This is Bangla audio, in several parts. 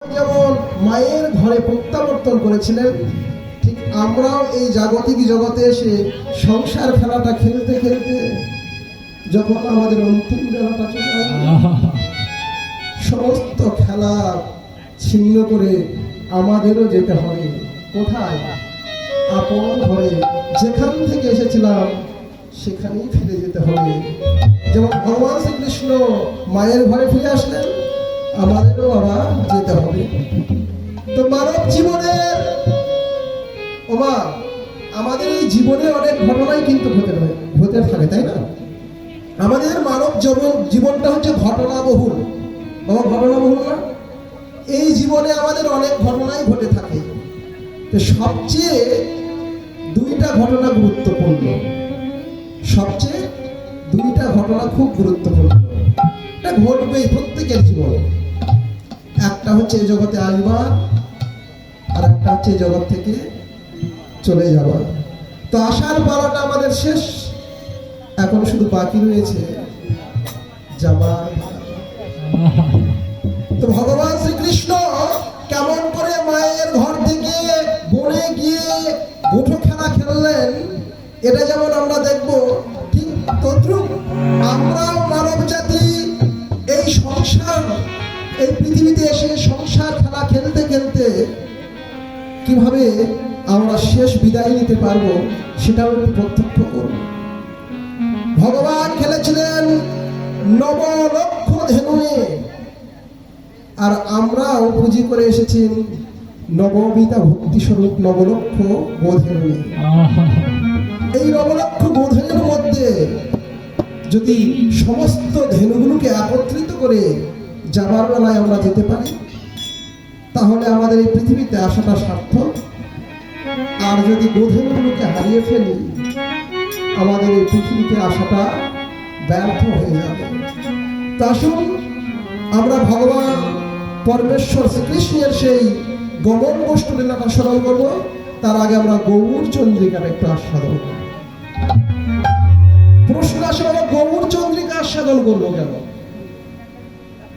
যেমন মায়ের ঘরে প্রত্যাবর্তন করেছিলেন, ঠিক আমরাও এই জাগতিক জগতে এসে সংসার খেলাটা খেলতে খেলতে যখন আমাদের অন্তিম বেলাটা চলে আসবে, সমস্ত খেলা ছিন্ন করে আমাদেরও যেতে হবে কোথায়? আপন ঘরে। যেখান থেকে এসেছিলাম সেখানেই ফিরে যেতে হবে। যেমন ভগবান শ্রীকৃষ্ণ মায়ের ঘরে ফিরে আসলেন, আমাদেরও আবার যেতে হবে। তো মানব জীবনের আমাদের এই জীবনে অনেক ঘটনাই কিন্তু ঘটে থাকে, তাই না? আমাদের মানব জীবনটা হচ্ছে ঘটনাবহুল। ঘটনাবহুল না? এই জীবনে আমাদের অনেক ঘটনাই ঘটে থাকে। তো সবচেয়ে দুইটা ঘটনা গুরুত্বপূর্ণ, সবচেয়ে দুইটা ঘটনা খুব গুরুত্বপূর্ণ। এটা ঘটবেই প্রত্যেকের জীবনে। একটা হচ্ছে এই জগতে আসবার, আর একটা হচ্ছে এই জগৎ থেকে চলে যাবার। তো আসার পালাটা আমাদের শেষ, এখন শুধু বাকি রয়েছে যাবার। তো ভগবান শ্রীকৃষ্ণ কেমন করে মায়ের ঘর থেকে বনে গিয়ে মুঠো খেলা খেললেন, এটা যেমন আমরা দেখবো, ঠিক তদ্রুপ আমরাও মানব জাতি এই সংসার, এই পৃথিবীতে এসে সংসার খেলা খেলতে খেলতে কিভাবে আমরা শেষ বিদায় নিতে পারবো সেটাও প্রত্যক্ষ করব। ভগবান খেলেছিলেন নবলক্ষ ধেনুয়ে, আর আমরাও পুঁজি করে এসেছি নববিতা ভক্তি স্বরূপ নবলক্ষ গোধেনুয়ে। এই নবলক্ষ গোধেনুর মধ্যে যদি সমস্ত ধেনুগুলোকে একত্রিত করে যাবার বেলায় আমরা যেতে পারি, তাহলে আমাদের এই পৃথিবীতে আসাটা সার্থক। আর যদি গোধেনুগুলোকে হারিয়ে ফেলি, আমাদের এই পৃথিবীতে আসাটা ব্যর্থ হয়ে যাবে। তা আসুন আমরা ভগবান পরমেশ্বর শ্রীকৃষ্ণের সেই গমন গোষ্ঠ লীলাটা স্মরণ করবো। তার আগে আমরা গৌর চন্দ্রিকাটা একটু আস্বাদন করব। প্রশ্ন আসে, আমরা গৌর চন্দ্রিকা আস্বাদন করবো কেন?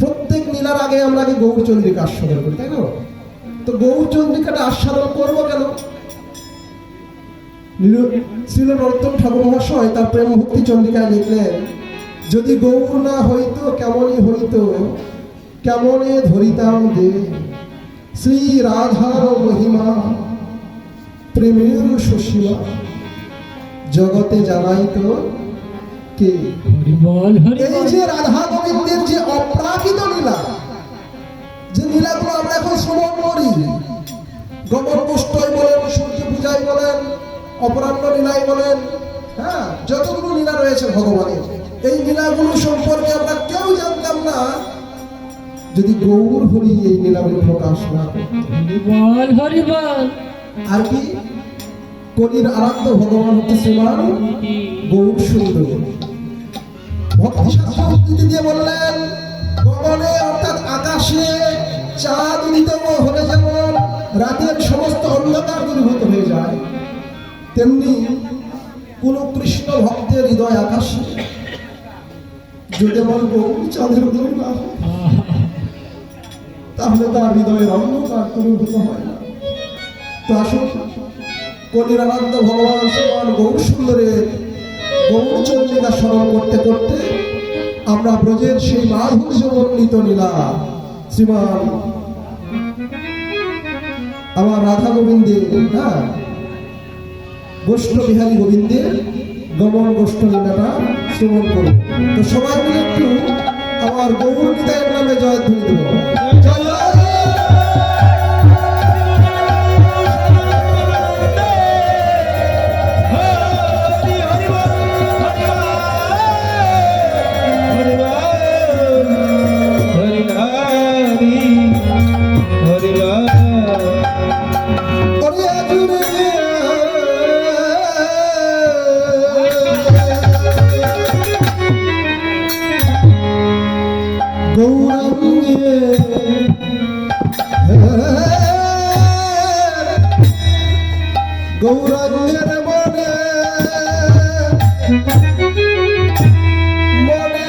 প্রত্যেক লীলার আগে আমরা আগে গৌর চন্দ্রিকা আস্বাদন করি, তাই না? তো গৌর চন্দ্রিকাটা আস্বাদন করবো কেন? শ্রীল নরোত্তম ঠাকুর মহাশয় তার প্রেম ভক্তি চন্দ্রিকায় লিখলেন, যদি গৌর না হইতো কেমনই হইতো, কেমনে ধরিতাম দে শ্রী রাধার মহিমা প্রেমের সুসীমা, জগতে জানাইতো কে? এই যে রাধা গোবিন্দের যে অপ্রাকৃত লীলা, যে লীলাগুলো আমরা এখন শ্রবণ করি, গমন গোষ্ঠই বলেন, সূর্য পূজাই বলেন, অপরাহ্ন লীলাই বলেন, হ্যাঁ, যতগুলো লীলা রয়েছে ভগবানের, এই লীলাগুলো সম্পর্কে আমরা কেউ জানতাম না যদি গৌর হরি এই লীলাগুলো প্রকাশ না করতেন। আর কি? কলির আরাধ্য ভগবান হচ্ছে শ্রীমান গৌর সুন্দর। ভক্তি শাস্ত্র উদ্ধৃতি দিয়ে বললেন, গগনে অর্থাৎ আকাশে চাঁদ উদিত হলে যেমন রাতের সমস্ত অন্ধকার দূরীভূত হয়ে যায়, তেমনি কোন কৃষ্ণ ভক্তের হৃদয় আকাশে যদি আমার গৌর চাঁদের উদয় না হয়, তাহলে তার হৃদয়ের অন্ধকার দূরীভূত হয় না। তো আসুন কলির আনন্দ ভগবান শ্রীমান গৌর সুন্দরের গৌর চন্দ্রিকা স্মরণ করতে করতে আমরা ব্রজের সেই মাধুর্যমণ্ডিত লীলা শ্রীমান আমার রাধা গোবিন্দের, হ্যাঁ, গোষ্ঠ বিহারী গোবিন্দের গমন গোষ্ঠ লীলাটা শ্রবণ করব। তো সবাই মিলে একটু আমার গৌর নিতাইয়ের নামে জয়ধ্বনি দেব। জয় গৌরাঙ্গের মনে মনে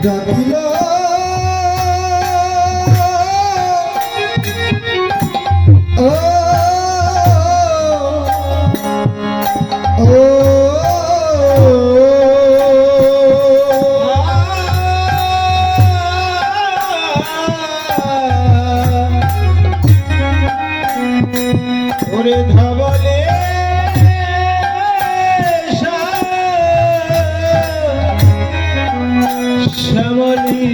ডাকিল ও ও ওরে ধবলে শ্যামলী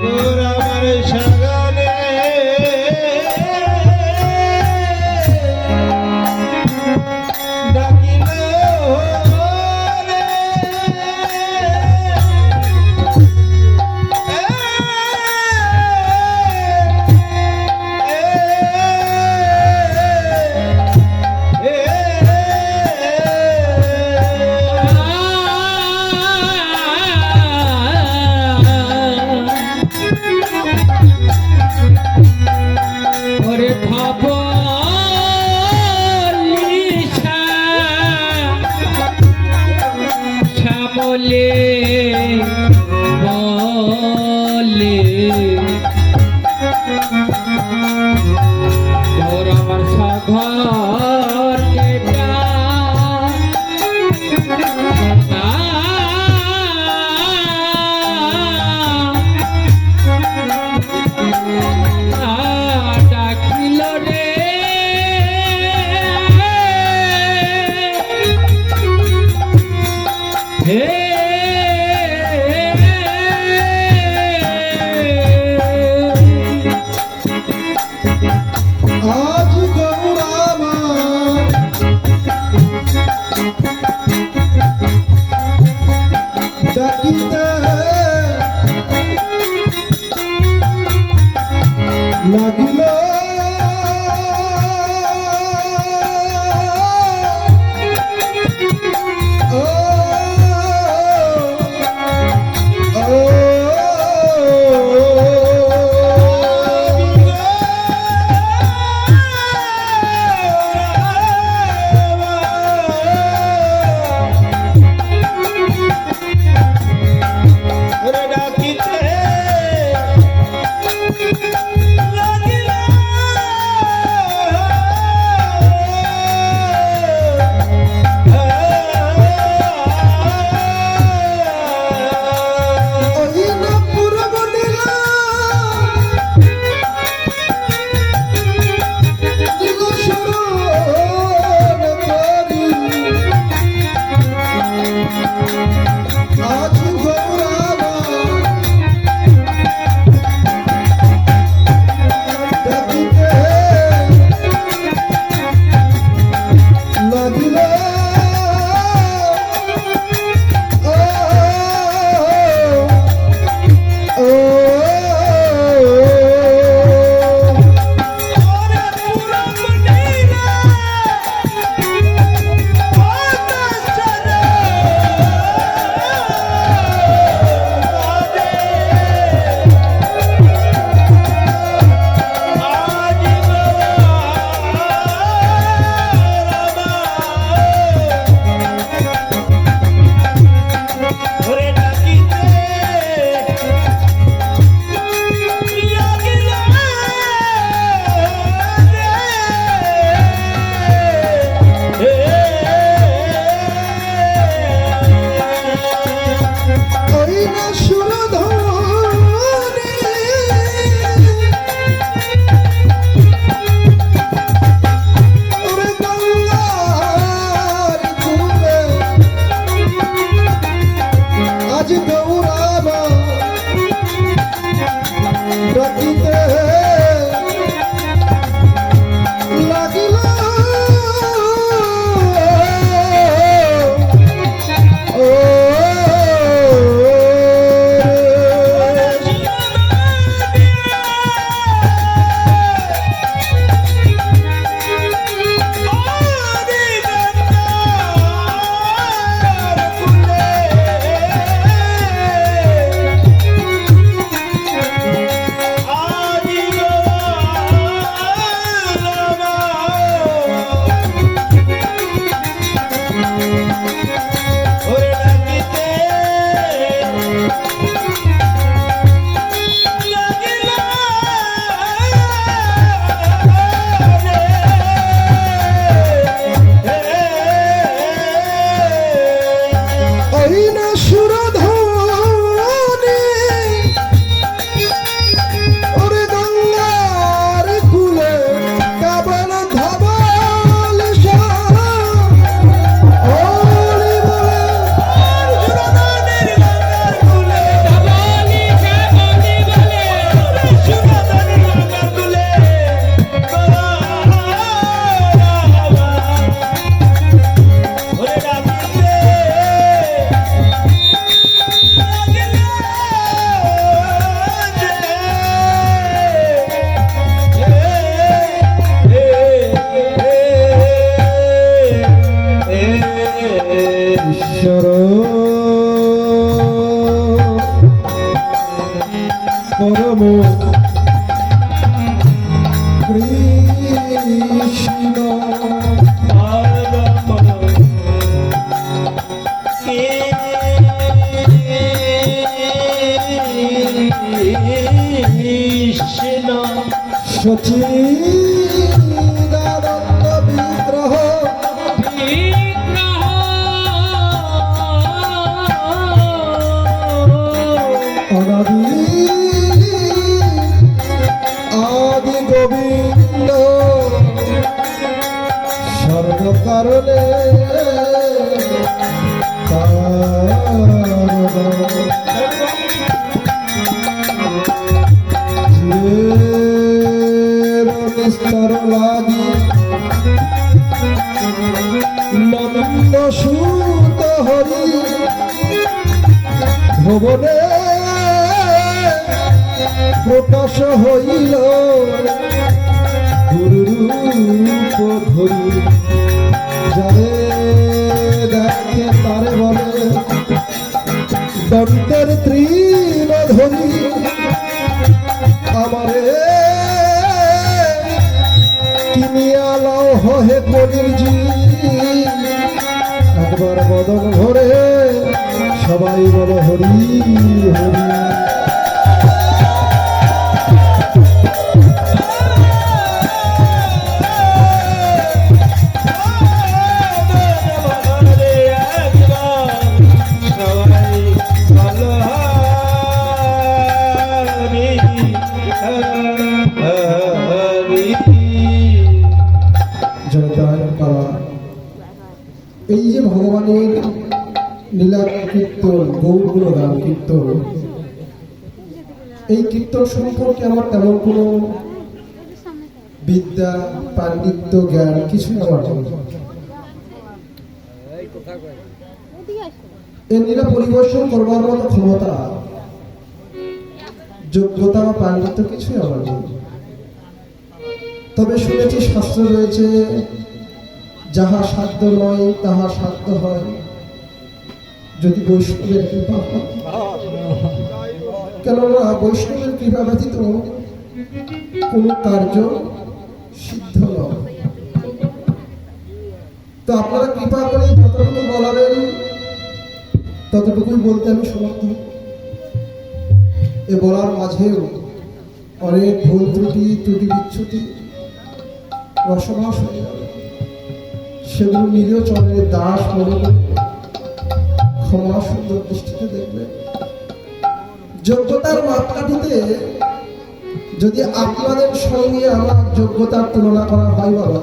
তোর আমার সাগরে ডাকিল ওরে ভাবলিশা শ্যামলে বলে তোর আমার সাগর ডাকিল রে হে আজ গৌরামা কৃষ্ণ সচিদানন্দ বিগ্রহ অনাদি আদি গোবিন্দ সর্বকারণে নিস্তর লাগি নন্দ সুত হরি ভবনে প্রকাশ হইল গুরুরূপ ধরি যারে দেখে তারে বলে দন্তের তৃণ ধরি আমারে কিনিয়া লাও হে কলির জি একবার বদন ভরে সবাই বলো হরি হরি জয়তার পালা এই যে ভগবানের লীলা কীর্তন গৌরগুণ গান কীর্তন এই কীর্তন সম্পর্কে আমার তেমন কোনো বিদ্যা পাণ্ডিত্য জ্ঞান কিছুই আমার নেই। এই লীলা পরিবেশন করবার মতো ক্ষমতা যোগ্যতা বা পাণ্ডিত্য কিছুই আমার নেই। তবে শুনেছি শাস্ত্র রয়েছে যাহা সাধ্য নয় তাহা সাধ্য হয় যদি বৈষ্ণবের কৃপা হয়। কেননা বৈষ্ণবের কৃপা ব্যতীত কোন কার্য সিদ্ধ নয়। তো আপনারা কৃপা করে যতটুকু বলাবেন ততটুকুই বলতে আমি সমর্থ। এ বলার মাঝেও অনেক ভুল ত্রুটি বিচ্ছুতি রসবাস হয়ে যাবে, সেগুলো নিজেও চরণের দাস মনে করে ক্ষমা সুন্দর দৃষ্টিতে দেখবে। যোগ্যতার মাপকাঠিতে যদি আপনাদের সঙ্গে আমার যোগ্যতার তুলনা করা হয় বাবা,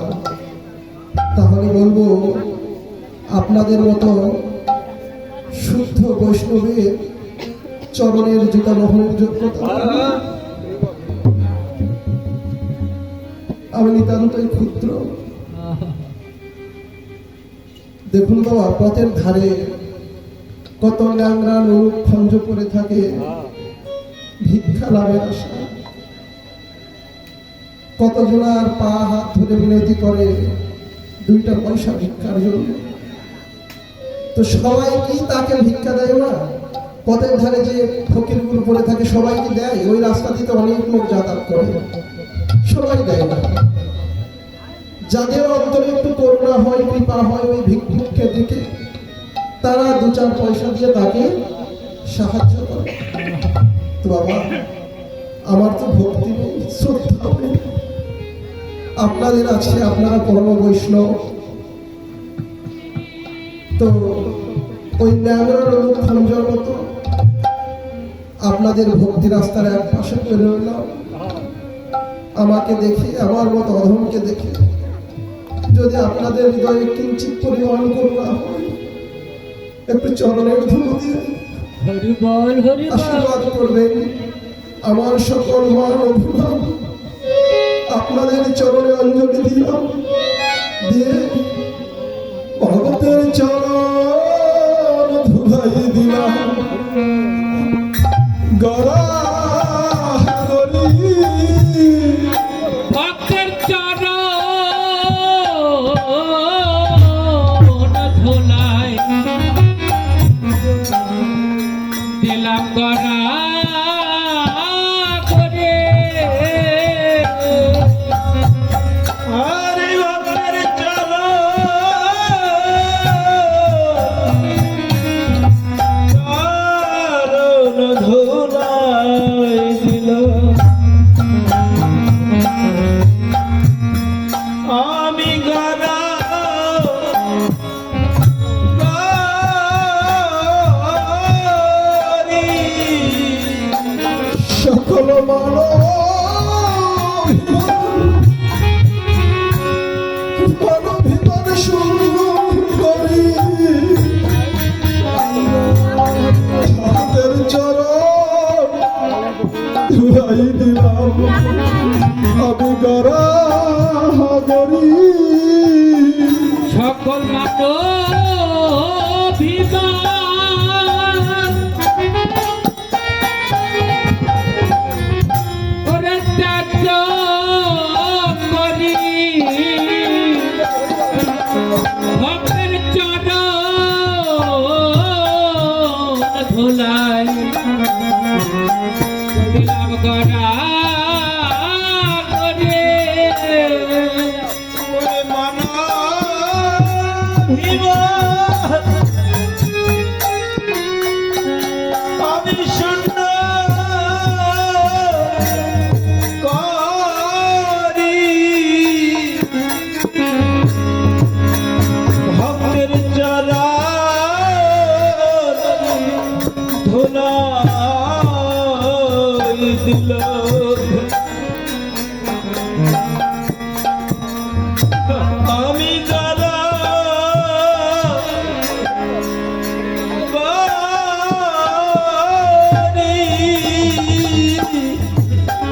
তাহলে বলবো আপনাদের মতো শুদ্ধ বৈষ্ণবের চরণের জুতা বহনের যোগ্যতা আমি নিতান্তই ক্ষুদ্র। দেখুন বাবা, পথের ধারে কত ল্যাংড়া লোক খঞ্জ করে থাকে ভিক্ষা লাভের আশা, কতজনার পা হাত ধরে মিনতি করে 2টা পয়সা ভিক্ষার জন্য। তো সবাই কি তাকে ভিক্ষা দেয় না? পথের ধারে যে ফকিরগুলো পড়ে থাকে সবাইকে দেয়? ওই রাস্তা দিয়ে অনেক লোক যাতায়াত করে, সবাই দেয় না। যাদের অন্তরে একটু করুণা হয়, কৃপা হয়, ওই ভিক্ষুককে দেখে তারা 2-4 পয়সা দিয়ে তাকে সাহায্য করে। তো বাবা, আমার তো ভক্তি নেই, শ্রদ্ধা নেই, আপনাদের আছে, আপনারা পরম বৈষ্ণব। তো ওই ন্যাংরা লোক খঞ্জর মতো আপনাদের ভক্তি রাস্তার এক পাশে চলে রইলাম। আমাকে দেখে, আমার মতো অধমকে দেখে যদি আপনাদের হৃদয়ে কিঞ্চিত পরিমাণ করুণা হয়, একটু চরণের ধুলো দিয়ে আশীর্বাদ করবেন। আমার সকল মান অভিমান আপনাদের চরণে অঞ্জলি দিলাম, দিয়ে ভগবতের চরণ ধুলাই দিলাম। গড়া ভক্তের চরণ ধুলাই দিলাম গড়া করে। হরি ভক্তের আমি গড়া সকল মানব মানবিমান সুন্দরী হাতের চরণ ধুলাই দিলাম আমি গড়া গরি সকল মানবিমান ওরে ত্যাগ করি ভক্তের চরণ ধুলাই দিলাম গড়া করে আমি শূন্য করি ভক্তের চরা ধুলা দিল আমি গলা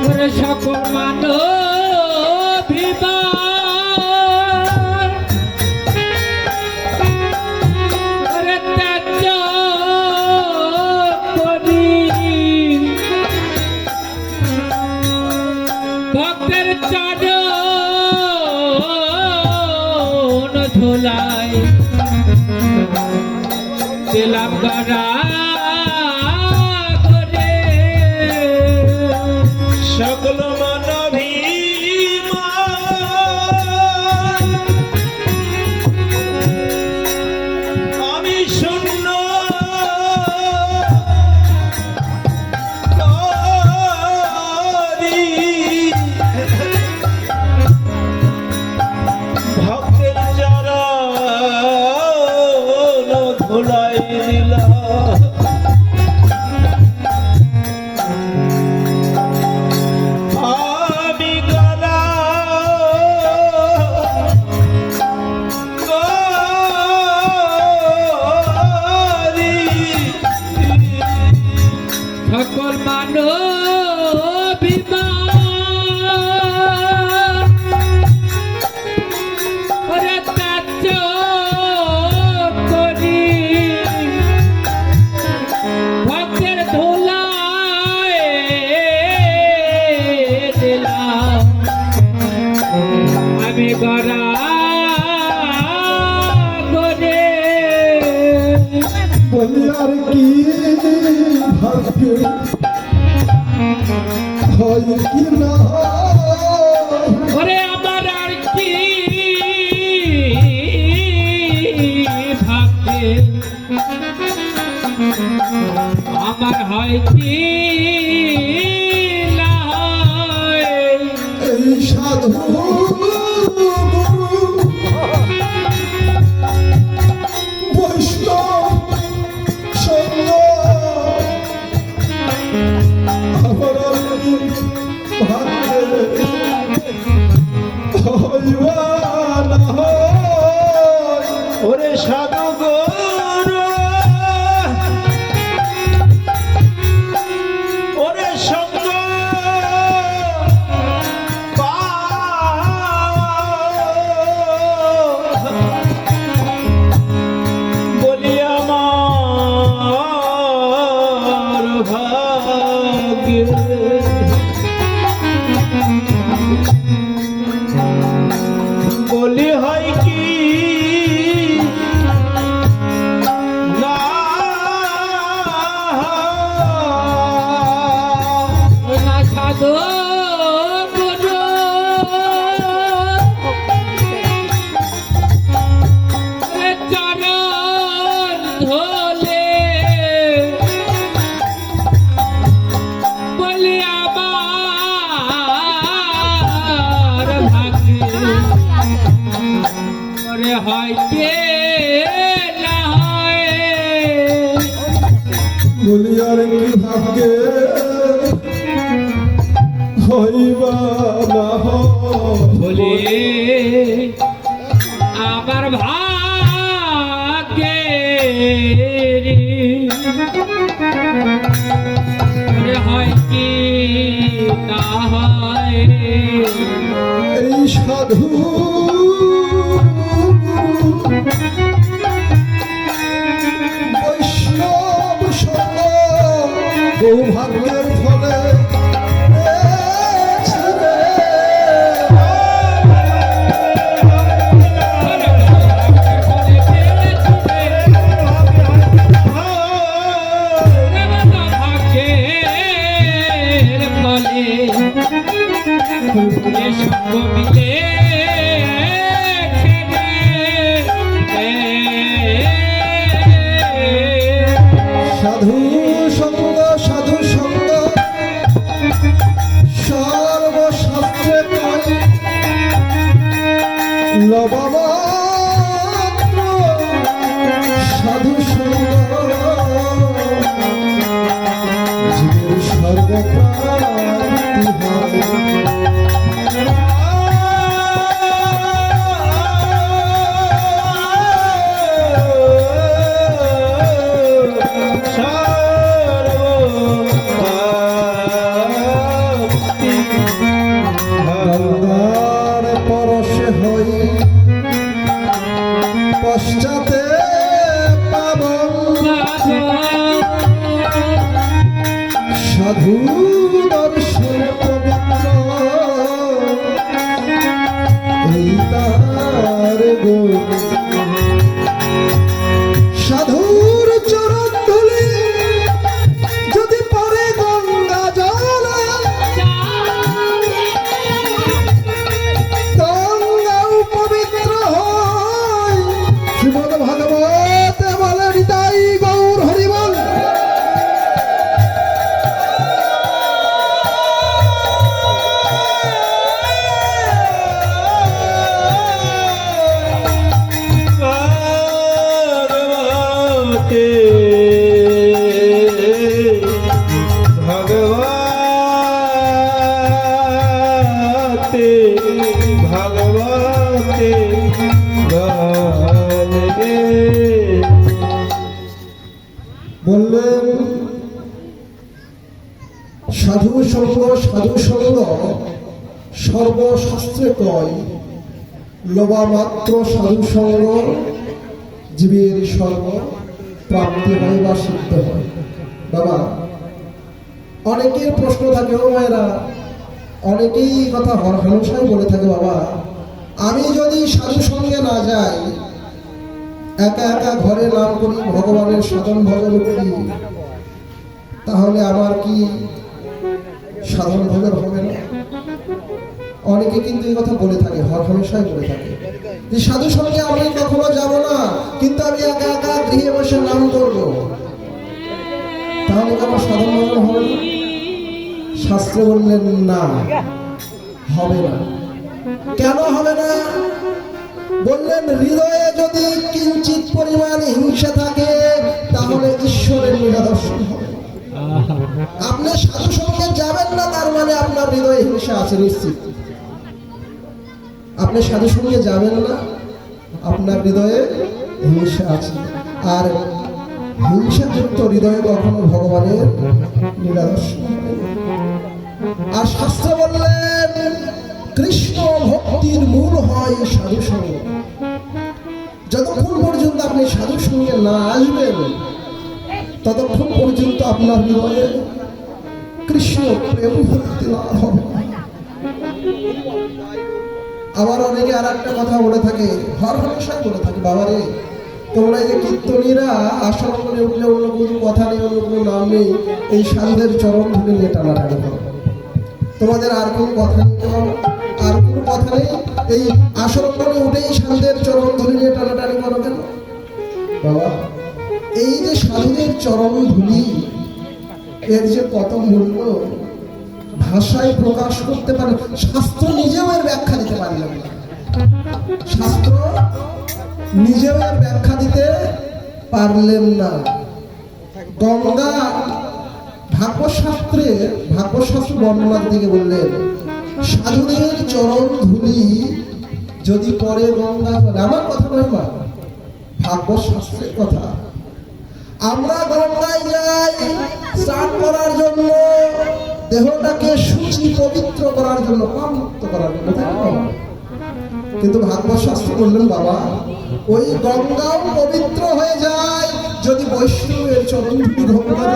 ওরে সকল মানবিমান ওরে ত্যাগ করি ভক্তের চরণ ধুলাই দিলাম গড়া করে সকল মানবিমান আমি শূন্য করি ভক্তের চরণ ধুলাই দিলাম আমি গলা করি সকল মানবিমান ওরে ত্যাগ করি ভক্তের ধুলায় দিলাম আমি গড়া করে বলি আর কি ভাগ্য হয় কি না ওরে আমার আর কি ভাবতে আমার হয় কি না হয় এই সাধু বৈষ্ণব সঙ্গ আমার আর কি ভাগ্যে হইবা না হয় ওরে সাধু গৌর ওরে সঙ্গ ওরে হয় কে না হয় বলি আর কি ভাগ্যে হইবা না বলে আমার ভাগ্যে ওরে হয় কি না হয় এই সাধু বৈষ্ণব সঙ্গ সৌভাগ্যের ফলে সাধু সঙ্গ সর্বশাস্ত্রে কয় লবমাত্র সাধু সঙ্গ জীবের সর্বপ্রাপ্তি হয় গঙ্গার পরশে হই পশ্চাতে পাবন সাধু দর্শন পবিত্র এই তার গো সাধুর চরণ ধুলি যদি পরে গঙ্গা জল গঙ্গাও পবিত্র হয় শ্রীমদ ভাগবত বলে নিতাই গৌর হরিবল ভগবতে ভগবতে গানে বললেন সাধু সঙ্গ সর্বশাস্ত্রে কয় লবামাত্র সাধু সঙ্গ জীবের সর্ব প্রাপ্তি হয় বা সিদ্ধ হয়। বাবা, অনেকের প্রশ্ন থাকে, ও মায়েরা, অনেকেই এই কথা হরহামেশাই বলে থাকে, বাবা আমি যদি সাধু সঙ্গে না যাই, একা একা ঘরে নাম করি, ভগবানের সাধন ভজন করি, তাহলে আমার কি সাধন ভজন হবে না? অনেকে কিন্তু এই কথা বলে থাকে, হরহামেশাই বলে থাকে যে সাধু সঙ্গে আমি কখনো যাব না, কিন্তু আমি একা একা গৃহে বসে নাম করবো, তাহলে কি আমার সাধন ভজন হবে না? শাস্ত্রে বললেন না, হবে না। কেন হবে না? বললেন হৃদয়ে যদি কিঞ্চিত পরিমাণ হিংসা থাকে, তাহলে ঈশ্বরের নিদর্শন হবে। আপনি সাধু সঙ্গে যাবেন না, তার মানে আপনার হৃদয়ে হিংসা আছে নিশ্চিত। আপনি সাধু সঙ্গে যাবেন না, আপনার হৃদয়ে হিংসা আছে। আর হিংসাযুক্ত হৃদয়ে কখনো ভগবানের নিদর্শন হবে না। আর শাস্ত্র বললেন কৃষ্ণ ভক্তির মূল হয় সাধু সঙ্গ। যতক্ষণ পর্যন্ত আপনি সাধু সঙ্গে না আসবেন, ততক্ষণ পর্যন্ত আপনার হৃদয়ে কৃষ্ণ প্রেম ভক্তি লাভ হবে না। আবার অনেকে আর একটা কথা বলে থাকে, হরহামেশাই বলে থাকে, বাবারে তোমরা এই যে কীর্তনীরা আসন করে উঠলে অন্য কোনো কথা নেই, অন্য কোনো নাম নেই, এই সাধুদের চরণ ধরে নিয়ে টানাটানি করো, তোমাদের আর কোনো কথা নেই, আর কোনো কথা নেই, এই আসন করে উঠেই সাধুদের চরণ ধরে নিয়ে টানাটানি করো কেন? বাবা, এই যে সাধুদের চরণ ধুলি, এর যে কত মূল্য ভাষায় প্রকাশ করতে পারে, শাস্ত্র নিজেও এর ব্যাখ্যা দিতে পারে না। শাস্ত্র নিজেও এর ব্যাখ্যা দিতে পারলেন না। গঙ্গা ভাগবতশাস্ত্র বর্ণনার দিকে বললেন, সাধুদের চরণ ধুলি যদি পরে গঙ্গা জলে। আমার কথা নয় মা, ভাগবত শাস্ত্রের কথা। আমরা গঙ্গায় যাই স্নান করার জন্য, দেহটাকে শুচি পবিত্র করার জন্য, পাপ মুক্ত করার জন্য, তাই না? কিন্তু ভাগবত শাস্ত্র বললেন, বাবা ওই গঙ্গাও পবিত্র হয়ে যায় যদি বৈষ্ণবের চরণ ধুলি গ্রহণ করে।